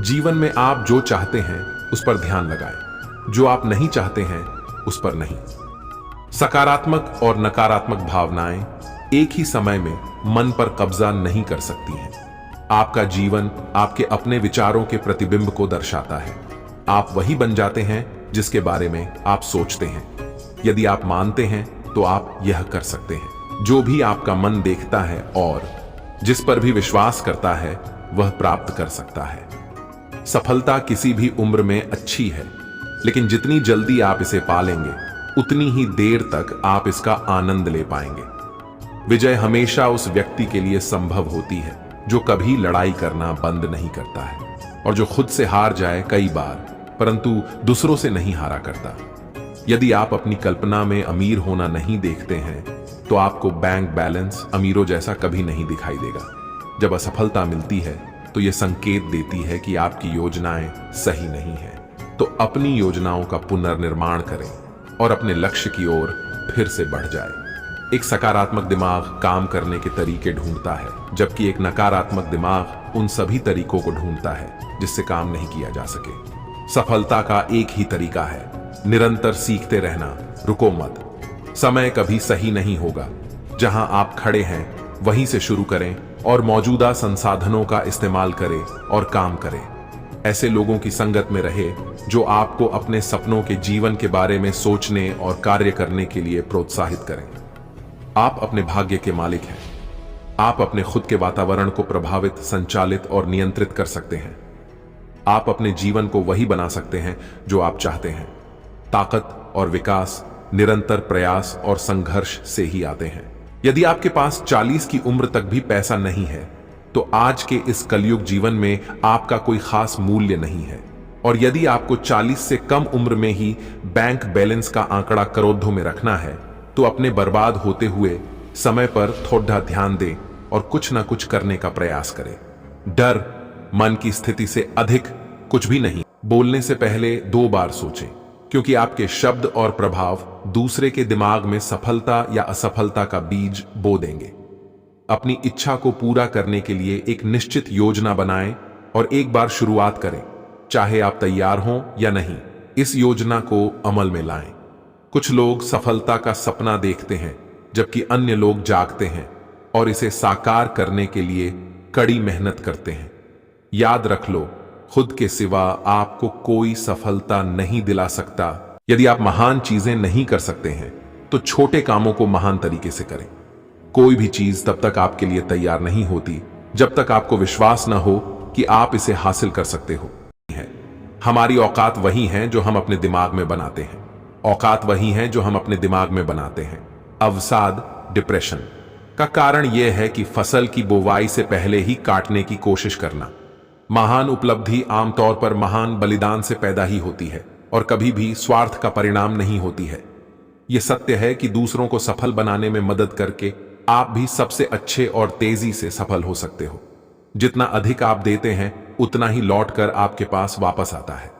जीवन में आप जो चाहते हैं उस पर ध्यान लगाएं, जो आप नहीं चाहते हैं उस पर नहीं। सकारात्मक और नकारात्मक भावनाएं एक ही समय में मन पर कब्जा नहीं कर सकती हैं। आपका जीवन आपके अपने विचारों के प्रतिबिंब को दर्शाता है। आप वही बन जाते हैं जिसके बारे में आप सोचते हैं। यदि आप मानते हैं तो आप यह कर सकते हैं। जो भी आपका मन देखता है और जिस पर भी विश्वास करता है वह प्राप्त कर सकता है। सफलता किसी भी उम्र में अच्छी है, लेकिन जितनी जल्दी आप इसे पालेंगे उतनी ही देर तक आप इसका आनंद ले पाएंगे। विजय हमेशा उस व्यक्ति के लिए संभव होती है जो कभी लड़ाई करना बंद नहीं करता है और जो खुद से हार जाए कई बार परंतु दूसरों से नहीं हारा करता। यदि आप अपनी कल्पना में अमीर होना नहीं देखते हैं तो आपको बैंक बैलेंस अमीरों जैसा कभी नहीं दिखाई देगा। जब असफलता मिलती है तो यह संकेत देती है कि आपकी योजनाएं सही नहीं हैं। तो अपनी योजनाओं का पुनर्निर्माण करें और अपने लक्ष्य की ओर फिर से बढ़ जाए। एक सकारात्मक दिमाग काम करने के तरीके ढूंढता है, जबकि एक नकारात्मक दिमाग उन सभी तरीकों को ढूंढता है जिससे काम नहीं किया जा सके। सफलता का एक ही तरीका है, निरंतर सीखते रहना, रुको मत। समय कभी सही नहीं होगा। जहां आप खड़े हैं वहीं से शुरू करें और मौजूदा संसाधनों का इस्तेमाल करें और काम करें। ऐसे लोगों की संगत में रहे जो आपको अपने सपनों के जीवन के बारे में सोचने और कार्य करने के लिए प्रोत्साहित करें। आप अपने भाग्य के मालिक हैं। आप अपने खुद के वातावरण को प्रभावित, संचालित और नियंत्रित कर सकते हैं। आप अपने जीवन को वही बना सकते हैं जो आप चाहते हैं। ताकत और विकास निरंतर प्रयास और संघर्ष से ही आते हैं। यदि आपके पास 40 की उम्र तक भी पैसा नहीं है तो आज के इस कलयुग जीवन में आपका कोई खास मूल्य नहीं है। और यदि आपको 40 से कम उम्र में ही बैंक बैलेंस का आंकड़ा करोड़ों में रखना है तो अपने बर्बाद होते हुए समय पर थोड़ा ध्यान दें और कुछ ना कुछ करने का प्रयास करें। डर मन की स्थिति से अधिक कुछ भी नहीं। बोलने से पहले 2 बार सोचें, क्योंकि आपके शब्द और प्रभाव दूसरे के दिमाग में सफलता या असफलता का बीज बो देंगे। अपनी इच्छा को पूरा करने के लिए एक निश्चित योजना बनाएं और एक बार शुरुआत करें, चाहे आप तैयार हों या नहीं। इस योजना को अमल में लाएं। कुछ लोग सफलता का सपना देखते हैं जबकि अन्य लोग जागते हैं और इसे साकार करने के लिए कड़ी मेहनत करते हैं। याद रख लो, खुद के सिवा आपको कोई सफलता नहीं दिला सकता। यदि आप महान चीजें नहीं कर सकते हैं तो छोटे कामों को महान तरीके से करें। कोई भी चीज तब तक आपके लिए तैयार नहीं होती जब तक आपको विश्वास न हो कि आप इसे हासिल कर सकते हो। हमारी औकात वही है जो हम अपने दिमाग में बनाते हैं। औकात वही है जो हम अपने दिमाग में बनाते हैं। अवसाद, डिप्रेशन का कारण यह है कि फसल की बुवाई से पहले ही काटने की कोशिश करना। महान उपलब्धि आमतौर पर महान बलिदान से पैदा ही होती है और कभी भी स्वार्थ का परिणाम नहीं होती है। यह सत्य है कि दूसरों को सफल बनाने में मदद करके आप भी सबसे अच्छे और तेजी से सफल हो सकते हो। जितना अधिक आप देते हैं उतना ही लौटकर आपके पास वापस आता है।